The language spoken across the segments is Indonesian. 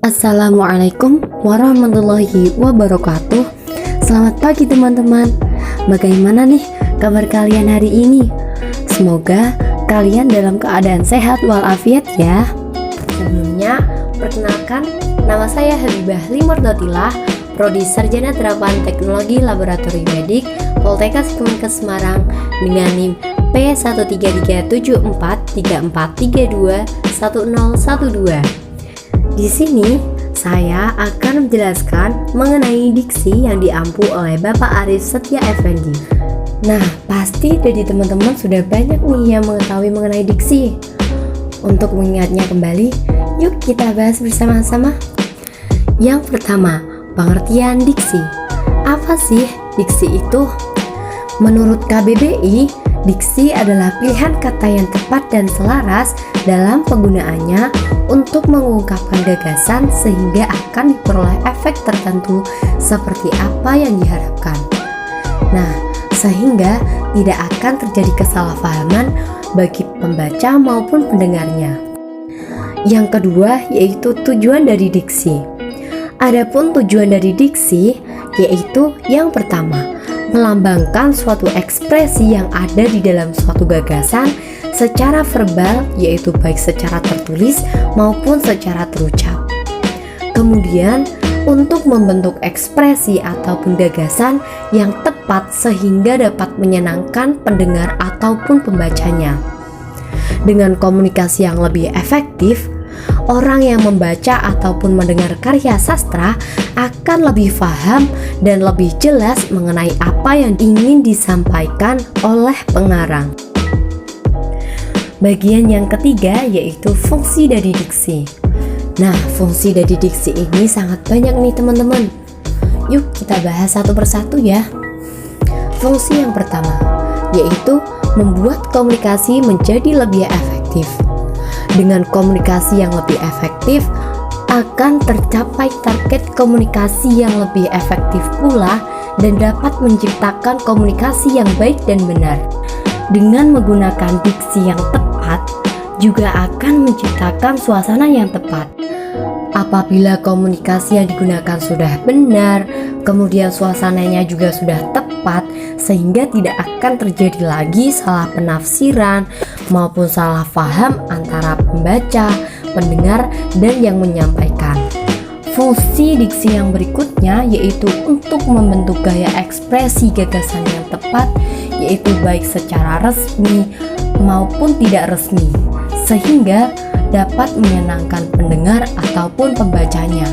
Assalamualaikum warahmatullahi wabarakatuh. Selamat pagi teman-teman. Bagaimana nih kabar kalian hari ini? Semoga kalian dalam keadaan sehat walafiat ya. Sebelumnya, perkenalkan, nama saya Habibah Limurdotilah, Prodi Sarjana Terapan Teknologi Laboratorium Medik Poltekkes Kemenkes Semarang dengan NIM P13374343321012. Di sini saya akan menjelaskan mengenai diksi yang diampu oleh Bapak Arif Setia Effendi. Nah, pasti dari teman-teman sudah banyak nih yang mengetahui mengenai diksi. Untuk mengingatnya kembali, yuk kita bahas bersama-sama. Yang pertama, pengertian diksi. Apa sih diksi itu? Menurut KBBI, diksi adalah pilihan kata yang tepat dan selaras dalam penggunaannya untuk mengungkapkan gagasan sehingga akan diperoleh efek tertentu seperti apa yang diharapkan. Nah, sehingga tidak akan terjadi kesalahpahaman bagi pembaca maupun pendengarnya. Yang kedua yaitu tujuan dari diksi. Adapun tujuan dari diksi yaitu yang pertama, melambangkan suatu ekspresi yang ada di dalam suatu gagasan secara verbal, yaitu baik secara tertulis maupun secara terucap. Kemudian, untuk membentuk ekspresi ataupun gagasan yang tepat sehingga dapat menyenangkan pendengar ataupun pembacanya. Dengan komunikasi yang lebih efektif, orang yang membaca ataupun mendengar karya sastra akan lebih paham dan lebih jelas mengenai apa yang ingin disampaikan oleh pengarang. Bagian yang ketiga yaitu fungsi dari diksi. Nah, fungsi dari diksi ini sangat banyak nih teman-teman. Yuk kita bahas satu persatu ya. Fungsi yang pertama yaitu membuat komunikasi menjadi lebih efektif. Dengan komunikasi yang lebih efektif, akan tercapai target komunikasi yang lebih efektif pula dan dapat menciptakan komunikasi yang baik dan benar. Dengan menggunakan diksi yang tepat, juga akan menciptakan suasana yang tepat. Apabila komunikasi yang digunakan sudah benar, kemudian suasananya juga sudah tepat, sehingga tidak akan terjadi lagi salah penafsiran maupun salah paham antara pembaca, pendengar, dan yang menyampaikan. Fungsi diksi yang berikutnya yaitu untuk membentuk gaya ekspresi gagasan yang tepat, yaitu baik secara resmi maupun tidak resmi, sehingga dapat menyenangkan pendengar ataupun pembacanya.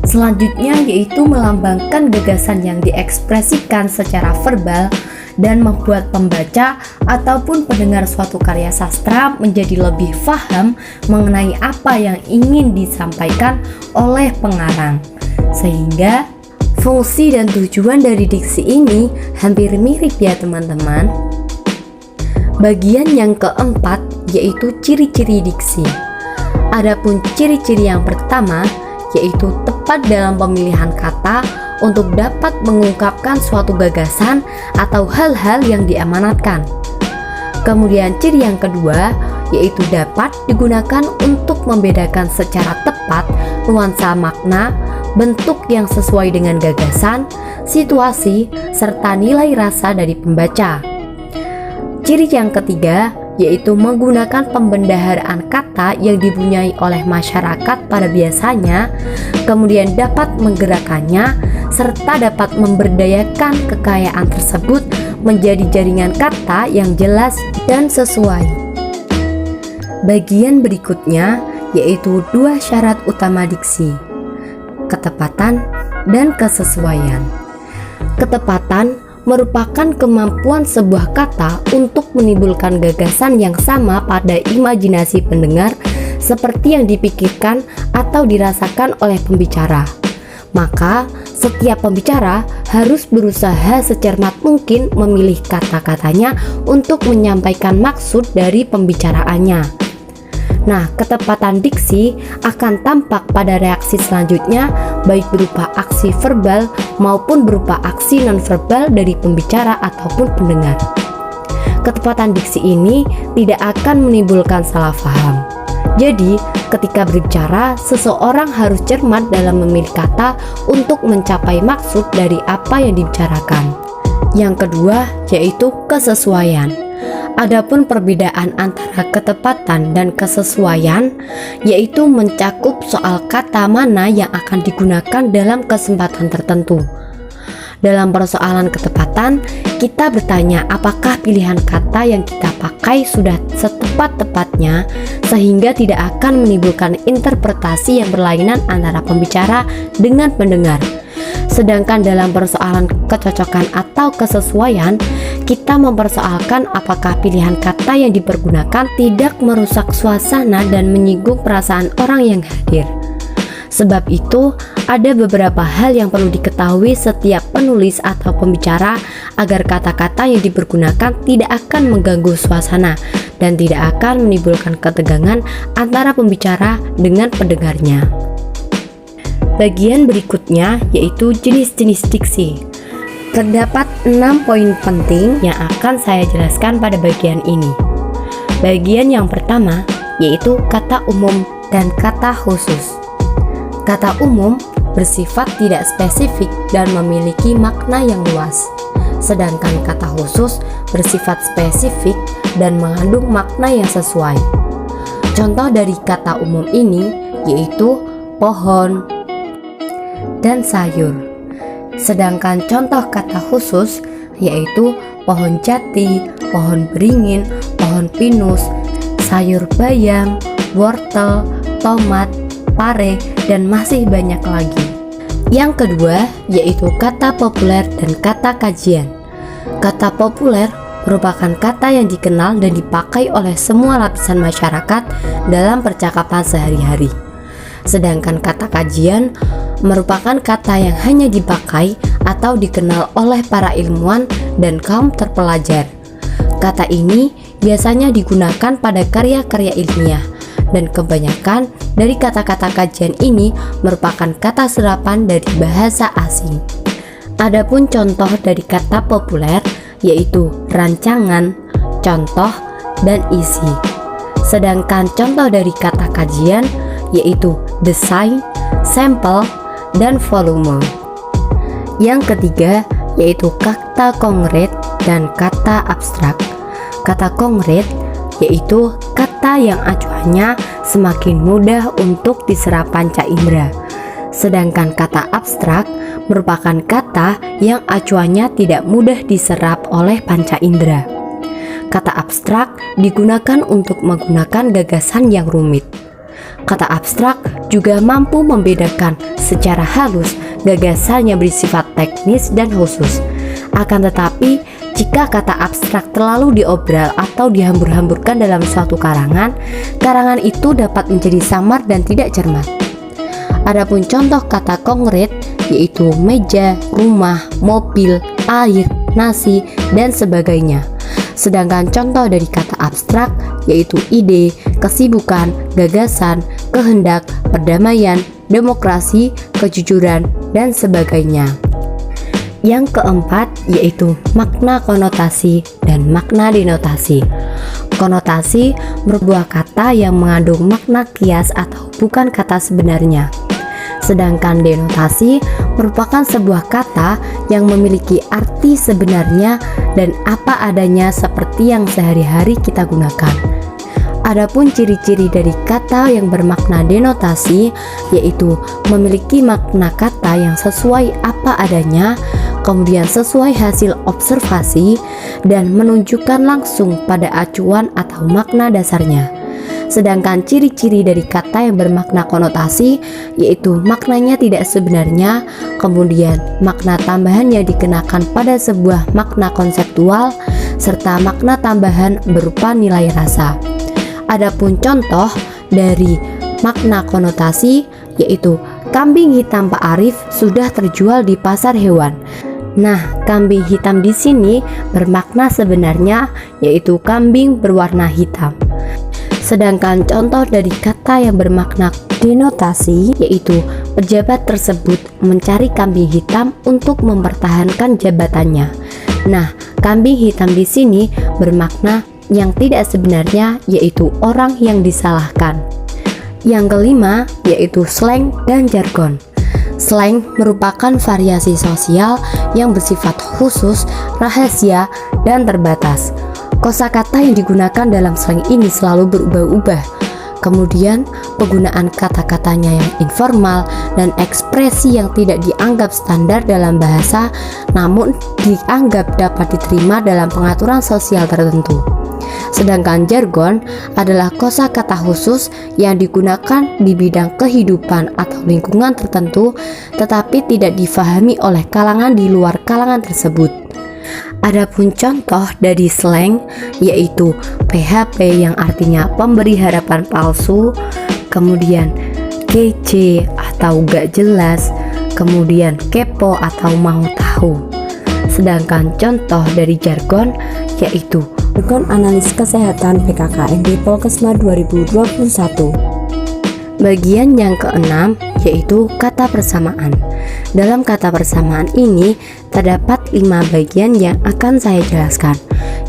Selanjutnya yaitu melambangkan gagasan yang diekspresikan secara verbal dan membuat pembaca ataupun pendengar suatu karya sastra menjadi lebih paham mengenai apa yang ingin disampaikan oleh pengarang. Sehingga fungsi dan tujuan dari diksi ini hampir mirip ya teman-teman. Bagian yang keempat yaitu ciri-ciri diksi. Adapun ciri-ciri yang pertama yaitu tepat dalam pemilihan kata untuk dapat mengungkapkan suatu gagasan atau hal-hal yang diamanatkan. Kemudian ciri yang kedua yaitu dapat digunakan untuk membedakan secara tepat nuansa makna, bentuk yang sesuai dengan gagasan, situasi, serta nilai rasa dari pembaca. Ciri yang ketiga yaitu menggunakan pembendaharaan kata yang dipunyai oleh masyarakat pada biasanya, kemudian dapat menggerakkannya, serta dapat memberdayakan kekayaan tersebut menjadi jaringan kata yang jelas dan sesuai. Bagian berikutnya yaitu dua syarat utama diksi, ketepatan dan kesesuaian. Ketepatan merupakan kemampuan sebuah kata untuk menimbulkan gagasan yang sama pada imajinasi pendengar seperti yang dipikirkan atau dirasakan oleh pembicara. Maka, setiap pembicara harus berusaha secermat mungkin memilih kata-katanya untuk menyampaikan maksud dari pembicaraannya. Nah, ketepatan diksi akan tampak pada reaksi selanjutnya, baik berupa aksi verbal maupun berupa aksi nonverbal dari pembicara ataupun pendengar. Ketepatan diksi ini tidak akan menimbulkan salah paham. Jadi, ketika berbicara, seseorang harus cermat dalam memilih kata untuk mencapai maksud dari apa yang dibicarakan. Yang kedua yaitu kesesuaian. Adapun perbedaan antara ketepatan dan kesesuaian yaitu mencakup soal kata mana yang akan digunakan dalam kesempatan tertentu. Dalam persoalan ketepatan, kita bertanya apakah pilihan kata yang kita pakai sudah setepat-tepatnya sehingga tidak akan menimbulkan interpretasi yang berlainan antara pembicara dengan pendengar. Sedangkan dalam persoalan kecocokan atau kesesuaian, kita mempersoalkan apakah pilihan kata yang dipergunakan tidak merusak suasana dan menyinggung perasaan orang yang hadir. Sebab itu, ada beberapa hal yang perlu diketahui setiap penulis atau pembicara agar kata-kata yang dipergunakan tidak akan mengganggu suasana dan tidak akan menimbulkan ketegangan antara pembicara dengan pendengarnya. Bagian berikutnya yaitu jenis-jenis diksi. Terdapat 6 poin penting yang akan saya jelaskan pada bagian ini. Bagian yang pertama yaitu kata umum dan kata khusus. Kata umum bersifat tidak spesifik dan memiliki makna yang luas, sedangkan kata khusus bersifat spesifik dan mengandung makna yang sesuai. Contoh dari kata umum ini yaitu pohon dan sayur. Sedangkan contoh kata khusus yaitu pohon jati, pohon beringin, pohon pinus, sayur bayam, wortel, tomat, pare, dan masih banyak lagi. Yang kedua yaitu kata populer dan kata kajian. Kata populer merupakan kata yang dikenal dan dipakai oleh semua lapisan masyarakat dalam percakapan sehari-hari. Sedangkan kata kajian merupakan kata yang hanya dipakai atau dikenal oleh para ilmuwan dan kaum terpelajar. Kata ini biasanya digunakan pada karya-karya ilmiah, dan kebanyakan dari kata-kata kajian ini merupakan kata serapan dari bahasa asing. Adapun contoh dari kata populer yaitu rancangan, contoh, dan isi. Sedangkan contoh dari kata kajian yaitu desain, sampel, dan volume. Yang ketiga yaitu kata konkret dan kata abstrak. Kata konkret yaitu kata yang acuannya semakin mudah untuk diserap panca indera. Sedangkan kata abstrak merupakan kata yang acuannya tidak mudah diserap oleh panca indera. Kata abstrak digunakan untuk menggunakan gagasan yang rumit. Kata abstrak juga mampu membedakan secara halus gagasan yang bersifat teknis dan khusus. Akan tetapi, jika kata abstrak terlalu diobral atau dihambur-hamburkan dalam suatu karangan, karangan itu dapat menjadi samar dan tidak cermat. Adapun contoh kata konkret yaitu meja, rumah, mobil, air, nasi, dan sebagainya. Sedangkan contoh dari kata abstrak yaitu ide, kesibukan, gagasan, kehendak, perdamaian, demokrasi, kejujuran, dan sebagainya. Yang keempat yaitu makna konotasi dan makna denotasi. Konotasi merupakan kata yang mengandung makna kias atau bukan kata sebenarnya. Sedangkan denotasi merupakan sebuah kata yang memiliki arti sebenarnya dan apa adanya seperti yang sehari-hari kita gunakan. Adapun ciri-ciri dari kata yang bermakna denotasi yaitu memiliki makna kata yang sesuai apa adanya, kemudian sesuai hasil observasi, dan menunjukkan langsung pada acuan atau makna dasarnya. Sedangkan ciri-ciri dari kata yang bermakna konotasi yaitu maknanya tidak sebenarnya, kemudian makna tambahan yang dikenakan pada sebuah makna konseptual, serta makna tambahan berupa nilai rasa. Adapun contoh dari makna konotasi yaitu kambing hitam Pak Arif sudah terjual di pasar hewan. Nah, kambing hitam di sini bermakna sebenarnya yaitu kambing berwarna hitam. Sedangkan contoh dari kata yang bermakna denotasi yaitu pejabat tersebut mencari kambing hitam untuk mempertahankan jabatannya. Nah, kambing hitam di sini bermakna yang tidak sebenarnya yaitu orang yang disalahkan. Yang kelima yaitu slang dan jargon. Slang merupakan variasi sosial yang bersifat khusus, rahasia, dan terbatas. Kosakata yang digunakan dalam slang ini selalu berubah-ubah. Kemudian penggunaan kata-katanya yang informal dan ekspresi yang tidak dianggap standar dalam bahasa namun dianggap dapat diterima dalam pengaturan sosial tertentu. Sedangkan jargon adalah kosakata khusus yang digunakan di bidang kehidupan atau lingkungan tertentu tetapi tidak difahami oleh kalangan di luar kalangan tersebut. Adapun contoh dari slang yaitu PHP yang artinya pemberi harapan palsu, kemudian kece atau gak jelas, kemudian kepo atau mau tahu. Sedangkan contoh dari jargon yaitu jargon analis kesehatan PKKMB Polkesma 2021. Bagian yang keenam yaitu kata persamaan. Dalam kata persamaan ini terdapat 5 bagian yang akan saya jelaskan.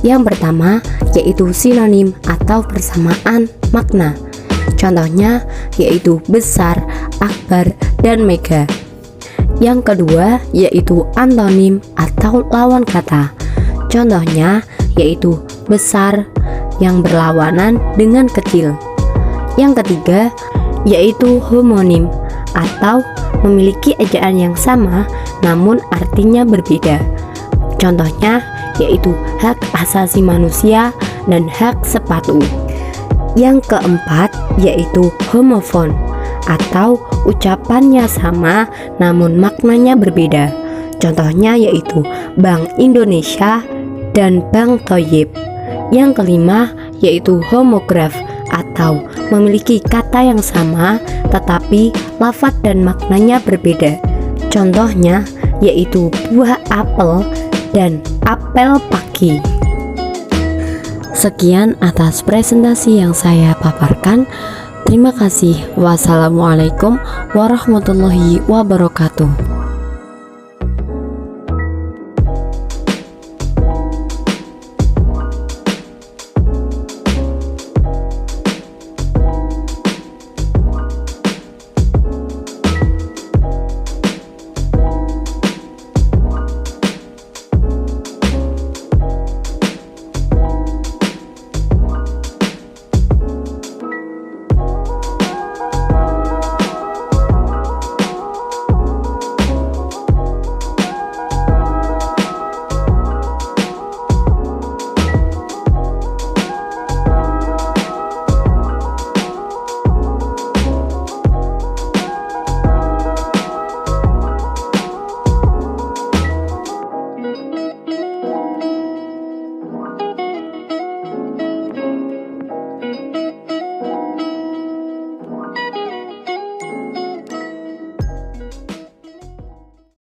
Yang pertama yaitu sinonim atau persamaan makna. Contohnya yaitu besar, akbar, dan mega. Yang kedua yaitu antonim atau lawan kata. Contohnya yaitu besar yang berlawanan dengan kecil. Yang ketiga yaitu homonim atau memiliki ejaan yang sama namun artinya berbeda. Contohnya yaitu hak asasi manusia dan hak sepatu. Yang keempat yaitu homofon atau ucapannya sama namun maknanya berbeda. Contohnya yaitu Bank Indonesia dan Bank Thoyib. Yang kelima yaitu homograf atau memiliki kata yang sama tetapi lafaz dan maknanya berbeda. Contohnya yaitu buah apel dan apel pagi. Sekian atas presentasi yang saya paparkan. Terima kasih. Wassalamualaikum warahmatullahi wabarakatuh.